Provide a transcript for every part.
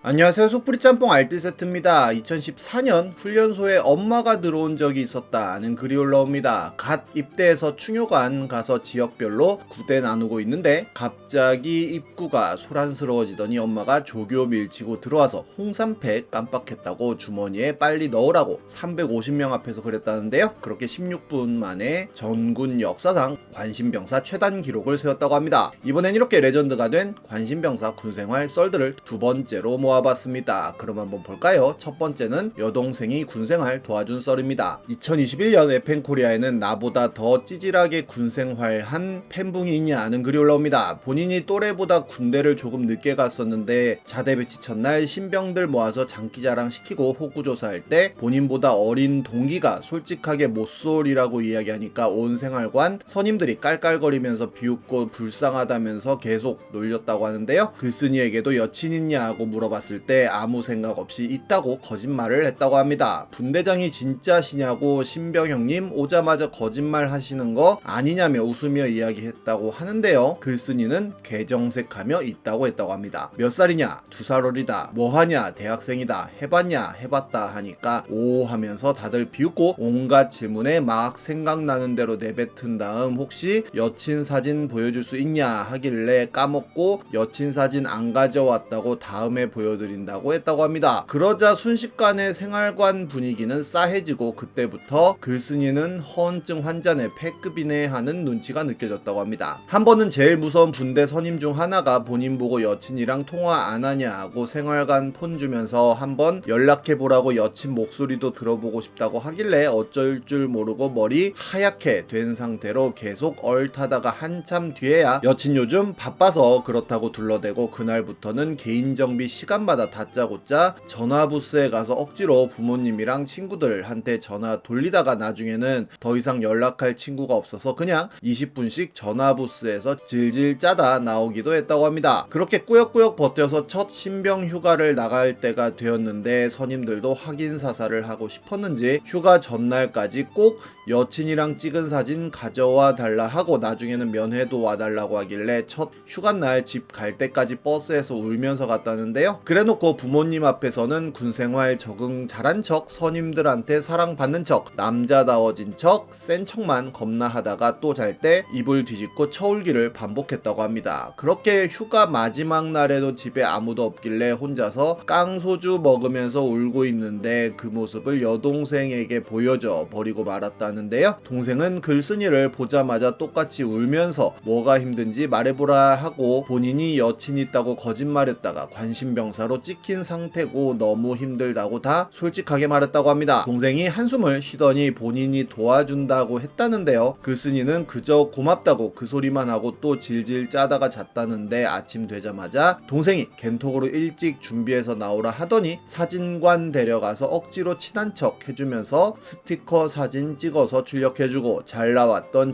안녕하세요. 속풀이 짬뽕 알뜰 세트입니다. 2014년 훈련소에 엄마가 들어온 적이 있었다는 글이 올라옵니다. 갓 입대해서 충효관 가서 지역별로 구대 나누고 있는데 갑자기 입구가 소란스러워지더니 엄마가 조교 밀치고 들어와서 홍삼팩 깜빡했다고 주머니에 빨리 넣으라고 350명 앞에서 그랬다는데요. 그렇게 16분 만에 전군 역사상 관심병사 최단 기록을 세웠다고 합니다. 이번엔 이렇게 레전드가 된 관심병사 군생활 썰들을 두 번째로 모아봤습니다. 그럼 한번 볼까요? 첫 번째는 여동생이 군생활 도와준 썰입니다. 2021년 에펜코리아에는 나보다 더 찌질하게 군생활한 팬붕이 있냐 하는 글이 올라옵니다. 본인이 또래보다 군대를 조금 늦게 갔었는데 자대 배치 첫날 신병들 모아서 장기자랑 시키고 호구조사할 때 본인보다 어린 동기가 솔직하게 못쏠이라고 이야기하니까 온 생활관 선임들이 깔깔거리면서 비웃고 불쌍하다면서 계속 놀렸다고 하는데요. 글쓴이에게도 여친 있냐 하고 물어봤을 때 아무 생각 없이 있다고 거짓말을 했다고 합니다. 분대장이 진짜시냐고 신병형님 오자마자 거짓말 하시는 거 아니냐며 웃으며 이야기했다고 하는데요. 글쓴이는 개정색하며 있다고 했다고 합니다. 몇 살이냐? 2살 어리다. 뭐하냐? 대학생이다. 해봤냐? 해봤다 하니까 오 하면서 다들 비웃고 온갖 질문에 막 생각나는 대로 내뱉은 다음 혹시 여친 사진 보여줄 수 있냐 하길래 까먹고 여친 사진 안 가져왔다고 다음에 보여드린다고 했다고 합니다. 그러자 순식간에 생활관 분위기는 싸해지고 그때부터 글쓴이는 허언증 환자네 패급이네 하는 눈치가 느껴졌다고 합니다. 한 번은 제일 무서운 분대 선임 중 하나가 본인 보고 여친이랑 통화 안 하냐 하고 생활관 폰 주면서 한번 연락해보라고 여친 목소리도 들어보고 싶다고 하길래 어쩔 줄 모르고 머리 하얗게 된 상태로 계속 얼타다가 한참 뒤에야 여친 요즘 바빠서 그렇다고 둘러대고 그날부터는 개인정비 시간마다 다짜고짜 전화부스에 가서 억지로 부모님이랑 친구들한테 전화 돌리다가 나중에는 더 이상 연락할 친구가 없어서 그냥 20분씩 전화부스에서 질질 짜다 나오기도 했다고 합니다. 그렇게 꾸역꾸역 버텨서 첫 신병 휴가를 나갈 때가 되었는데 선임들도 확인 사살을 하고 싶었는지 휴가 전날까지 꼭 여친이랑 찍은 사진 가져와 달라 하고 나중에는 면회도 와달라고 하길래 첫 휴가날 집 갈 때까지 버스에서 울면서 갔다는데요. 그래놓고 부모님 앞에서는 군생활 적응 잘한 척, 선임들한테 사랑받는 척, 남자다워진 척, 센 척만 겁나 하다가 또 잘 때 이불 뒤집고 쳐울기를 반복했다고 합니다. 그렇게 휴가 마지막 날에도 집에 아무도 없길래 혼자서 깡소주 먹으면서 울고 있는데 그 모습을 여동생에게 보여줘 버리고 말았다는데요. 동생은 글쓴이를 보자마자 똑같이 울면서 뭐가 힘든지 말해보라 하고 본인이 여친 있다고 거짓말했다가 관심병사로 찍힌 상태고 너무 힘들다고 다 솔직하게 말했다고 합니다. 동생이 한숨을 쉬더니 본인이 도와준다고 했다는데요. 글쓴이는 그저 고맙다고 그 소리만 하고 또 질질 짜다가 잤다는데 아침 되자마자 동생이 겐톡으로 일찍 준비해서 나오라 하더니 사진관 데려가서 억지로 친한 척 해주면서 스티커 사진 찍어서 출력해주고 잘 나왔던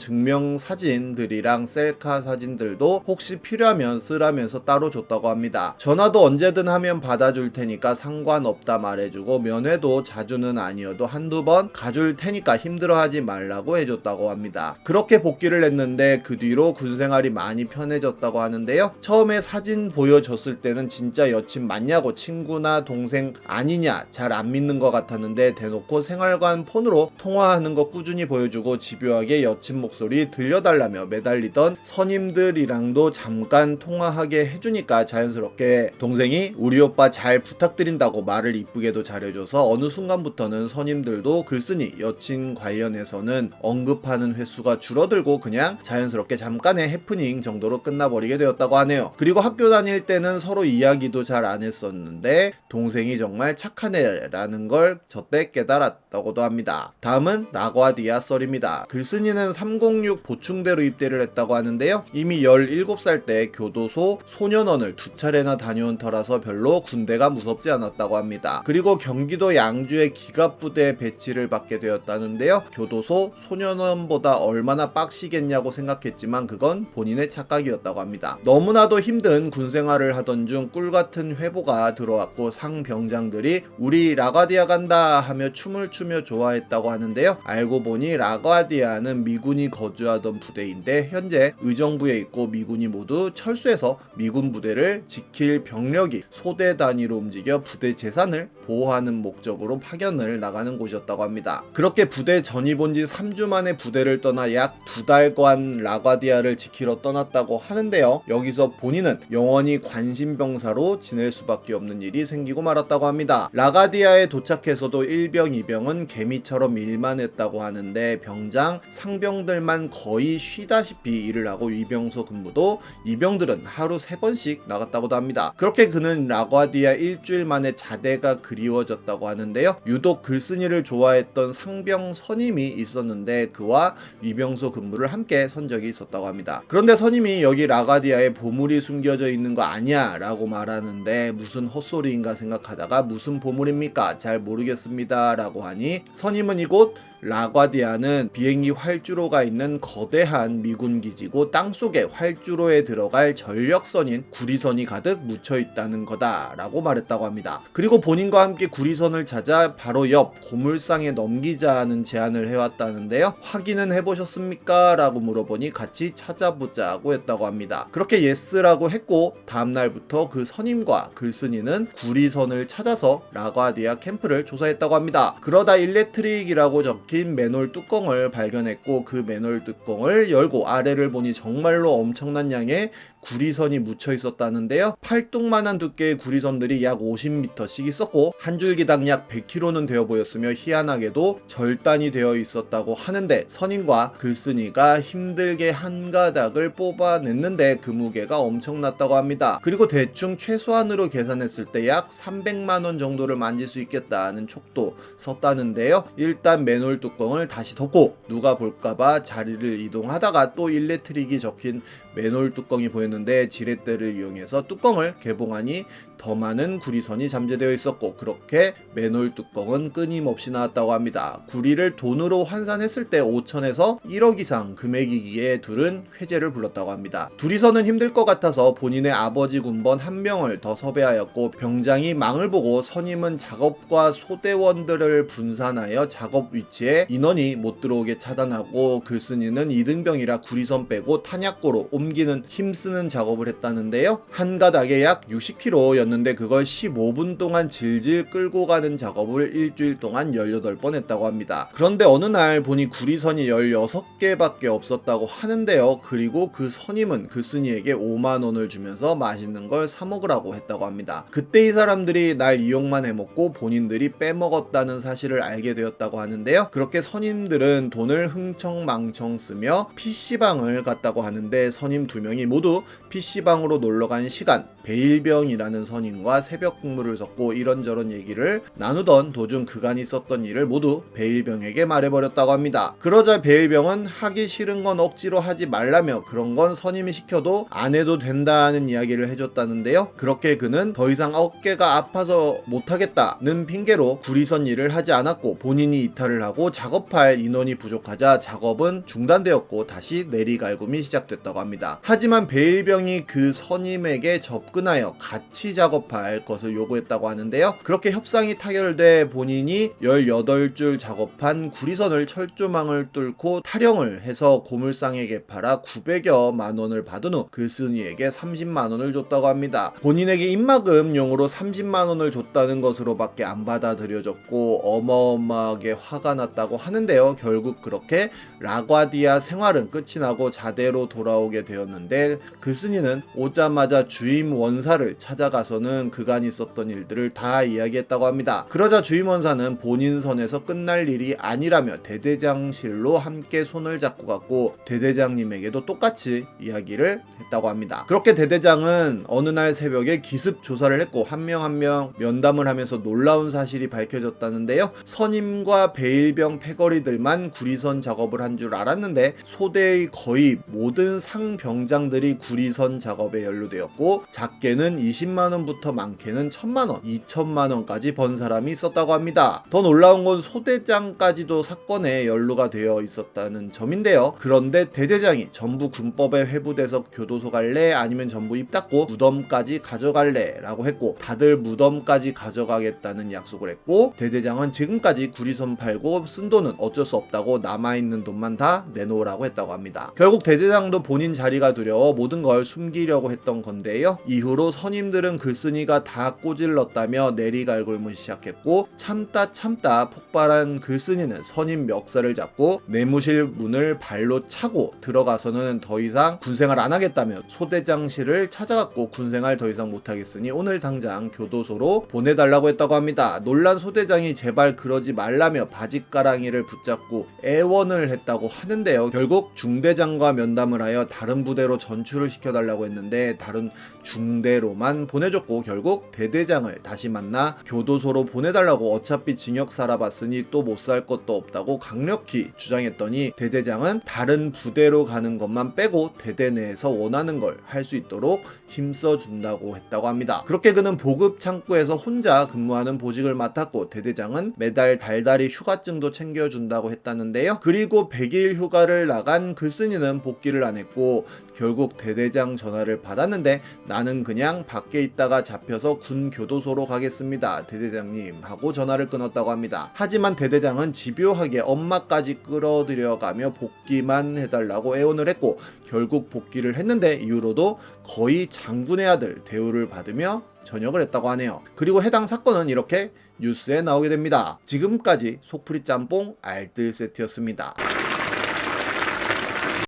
증명사진들이랑 셀카 사진들도 혹시 필요하면 쓰라면서 따로 줬다고 합니다. 전화도 언제든 하면 받아줄 테니까 상관없다 말해주고 면회도 자주는 아니어도 한두 번 가줄 테니까 힘들어하지 말라고 해줬다고 합니다. 그렇게 복귀를 했는데 그 뒤로 군생활이 많이 편해졌다고 하는데요. 처음에 사진 보여줬을 때는 진짜 여친 맞냐고 친구나 동생 아니냐 잘 안 믿는 것 같았는데 대놓고 생활관 폰으로 통화하는 거 꾸준히 보여주고 집요하게 여친 목소리 들려달라며 매달리던 선임들이랑도 잠깐 통화하게 해주니까 자연스럽게 동생이 우리 오빠 잘 부탁드린다고 말을 이쁘게도 잘해줘서 어느 순간부터는 선임들도 글쓴이 여친 관련해서는 언급하는 횟수가 줄어들고 그냥 자연스럽게 잠깐의 해프닝 정도로 끝나버리게 되었다고 하네요. 그리고 학교 다닐 때는 서로 이야기도 잘 안 했었는데 동생이 정말 착한 애라는 걸 저때 깨달았다고도 합니다. 다음은 라과디아 썰입니다. 글쓴이는 306 보충대로 입대를 했다고 하는데요. 이미 17살 때 교도소 소년원을 2차례나 다녀온 터라서 별로 군대가 무섭지 않았다고 합니다. 그리고 경기도 양주의 기갑부대 배치를 받게 되었다는데요. 교도소 소년원보다 얼마나 빡시겠냐고 생각했지만 그건 본인의 착각이었다고 합니다. 너무나도 힘든 군생활을 하던 중 꿀같은 회보가 들어왔고 상병장들이 우리 라과디아 간다 하며 춤을 추며 춤추며 좋아했다고 하는데요. 알고 보니 라과디아는 미군이 거주하던 부대인데 현재 의정부에 있고 미군이 모두 철수해서 미군 부대를 지킬 병력이 소대 단위로 움직여 부대 재산을 보호하는 목적으로 파견을 나가는 곳이었다고 합니다. 그렇게 부대 전입 온 지 3주 만에 부대를 떠나 약 2달간 라과디아를 지키러 떠났다고 하는데요. 여기서 본인은 영원히 관심병사로 지낼 수밖에 없는 일이 생기고 말았다고 합니다. 라과디아에 도착해서도 1병, 2병은 개미처럼 일만 했다고 하는데 병장, 상병들만 거의 쉬다시피 일을 하고 위병소 근무도 이병들은 하루 3번씩 나갔다고도 합니다. 그렇게 그는 라과디아 일주일 만에 자대가 그리워졌다고 하는데요. 유독 글쓴이를 좋아했던 상병 선임이 있었는데 그와 위병소 근무를 함께 선 적이 있었다고 합니다. 그런데 선임이 여기 라과디아에 보물이 숨겨져 있는 거 아니야 라고 말하는데 무슨 헛소리인가 생각하다가 무슨 보물입니까? 잘 모르겠습니다 라고 하니 선임은 이곳 라과디아는 비행기 활주로가 있는 거대한 미군 기지고 땅속에 활주로에 들어갈 전력선인 구리선이 가득 묻혀 있다는 거다 라고 말했다고 합니다. 그리고 본인과 함께 구리선을 찾아 바로 옆 고물상에 넘기자는 제안을 해왔다는데요. 확인은 해보셨습니까? 라고 물어보니 같이 찾아보자고 했다고 합니다. 그렇게 예스라고 했고 다음날부터 그 선임과 글쓴이는 구리선을 찾아서 라과디아 캠프를 조사했다고 합니다. 그러다 일렉트릭이라고 적힌 맨홀 뚜껑을 발견했고 그 맨홀 뚜껑을 열고 아래를 보니 정말로 엄청난 양의 구리선이 묻혀 있었다는데요. 팔뚝만한 두께의 구리선들이 약 50m씩 있었고 한 줄기당 약 100kg는 되어 보였으며 희한하게도 절단이 되어 있었다고 하는데 선임과 글쓴이가 힘들게 한 가닥을 뽑아냈는데 그 무게가 엄청났다고 합니다. 그리고 대충 최소한으로 계산했을 때 약 300만원 정도를 만질 수 있겠다는 촉도 썼다는데요. 일단 맨홀 뚜껑을 다시 덮고 누가 볼까봐 자리를 이동하다가 또 일렉트릭이 적힌 맨홀 뚜껑이 보였는데 지렛대를 이용해서 뚜껑을 개봉하니 더 많은 구리선이 잠재되어 있었고 그렇게 맨홀 뚜껑은 끊임없이 나왔다고 합니다. 구리를 돈으로 환산했을 때 5천에서 1억 이상 금액이기에 둘은 회제를 불렀다고 합니다. 둘이서는 힘들 것 같아서 본인의 아버지 군번 한 명을 더 섭외하였고 병장이 망을 보고 선임은 작업과 소대원들을 분산하여 작업 위치에 인원이 못 들어오게 차단하고 글쓴이는 2등병이라 구리선 빼고 탄약고로 옮기는 힘쓰는 작업을 했다는데요. 한 가닥에 약 60kg였는데 그걸 15분 동안 질질 끌고 가는 작업을 일주일 동안 18번 했다고 합니다. 그런데 어느 날 보니 구리선이 16개밖에 없었다고 하는데요. 그리고 그 선임은 글쓴이에게 5만원을 주면서 맛있는 걸 사 먹으라고 했다고 합니다. 그때 이 사람들이 날 이용만 해먹고 본인들이 빼먹었다는 사실을 알게 되었다고 하는데요. 그렇게 선임들은 돈을 흥청망청 쓰며 PC방을 갔다고 하는데 선임 2명이 모두 PC방으로 놀러간 시간 베일병이라는 선임과 새벽 근무를 섰고 이런저런 얘기를 나누던 도중 그간이 있었던 일을 모두 베일병에게 말해버렸다고 합니다. 그러자 베일병은 하기 싫은 건 억지로 하지 말라며 그런 건 선임이 시켜도 안 해도 된다는 이야기를 해줬다는데요. 그렇게 그는 더 이상 어깨가 아파서 못하겠다는 핑계로 구리선 일을 하지 않았고 본인이 이탈을 하고 작업할 인원이 부족하자 작업은 중단되었고 다시 내리갈굼이 시작됐다고 합니다. 하지만 베일병이 그 선임에게 접근하여 같이 작업할 것을 요구했다고 하는데요. 그렇게 협상이 타결돼 본인이 18줄 작업한 구리선을 철조망을 뚫고 타령을 해서 고물상에게 팔아 900여만 원을 받은 후 글쓴이에게 30만 원을 줬다고 합니다. 본인에게 입막음용으로 30만 원을 줬다는 것으로밖에 안 받아들여졌고 어마어마하게 화가 났다고 하는데요. 결국 그렇게 라과디아 생활은 끝이 나고 자대로 돌아오게 되었는데 글쓴이는 오자마자 주임 원사를 찾아가서는 그간 있었던 일들을 다 이야기했다고 합니다. 그러자 주임 원사는 본인 선에서 끝날 일이 아니라며 대대장실로 함께 손을 잡고 갔고 대대장님에게도 똑같이 이야기를 했다고 합니다. 그렇게 대대장은 어느 날 새벽에 기습 조사를 했고 한 명 한 명 면담을 하면서 놀라운 사실이 밝혀졌다는데요. 선임과 베일병 패거리들만 구리선 작업을 한 줄 알았는데 소대의 거의 모든 상병장들이 구리선 작업에 연루되었고 작게는 20만원부터 많게는 1000만원, 2천만원까지 번 사람이 있었다고 합니다. 더 놀라운 건 소대장까지도 사건에 연루가 되어 있었다는 점인데요. 그런데 대대장이 전부 군법에 회부돼서 교도소 갈래 아니면 전부 입 닫고 무덤까지 가져갈래 라고 했고 다들 무덤까지 가져가겠다는 약속을 했고 대대장은 지금까지 구리선 팔고 쓴 돈은 어쩔 수 없다고 남아있는 돈만 다 내놓으라고 했다고 합니다. 결국 대대장도 본인 자리가 두려워 모든 걸 숨기려고 했던 건데요. 이후로 선임들은 글쓴이가 다 꼬질렀다며 내리갈굼을 시작했고 참다 폭발한 글쓴이는 선임 멱살을 잡고 내무실 문을 발로 차고 들어가서는 더 이상 군생활 안 하겠다며 소대장실을 찾아갔고 군생활 더 이상 못하겠으니 오늘 당장 교도소로 보내달라고 했다고 합니다. 놀란 소대장이 제발 그러지 말라며 바짓가랑이를 붙잡고 애원을 했다고 하는데요. 결국 중대장과 면담을 하여 다른 부대로 전출을 시켜달라고 했는데 다른 중대로만 보내줬고 결국 대대장을 다시 만나 교도소로 보내달라고 어차피 징역 살아봤으니 또 못 살 것도 없다고 강력히 주장했더니 대대장은 다른 부대로 가는 것만 빼고 대대 내에서 원하는 걸 할 수 있도록 힘써준다고 했다고 합니다. 그렇게 그는 보급 창구에서 혼자 근무하는 보직을 맡았고 대대장은 매달 달달이 휴가증도 챙겨준다고 했다는데요. 그리고 100일 휴가를 나간 글쓴이는 복귀를 안 했고 결국 대대장 전화를 받았는데 나는 그냥 밖에 있다가 잡혀서 군 교도소로 가겠습니다. 대대장님 하고 전화를 끊었다고 합니다. 하지만 대대장은 집요하게 엄마까지 끌어들여가며 복귀만 해달라고 애원을 했고 결국 복귀를 했는데 이후로도 거의 장군의 아들 대우를 받으며 전역을 했다고 하네요. 그리고 해당 사건은 이렇게 뉴스에 나오게 됩니다. 지금까지 속풀이 짬뽕 알뜰 세트였습니다.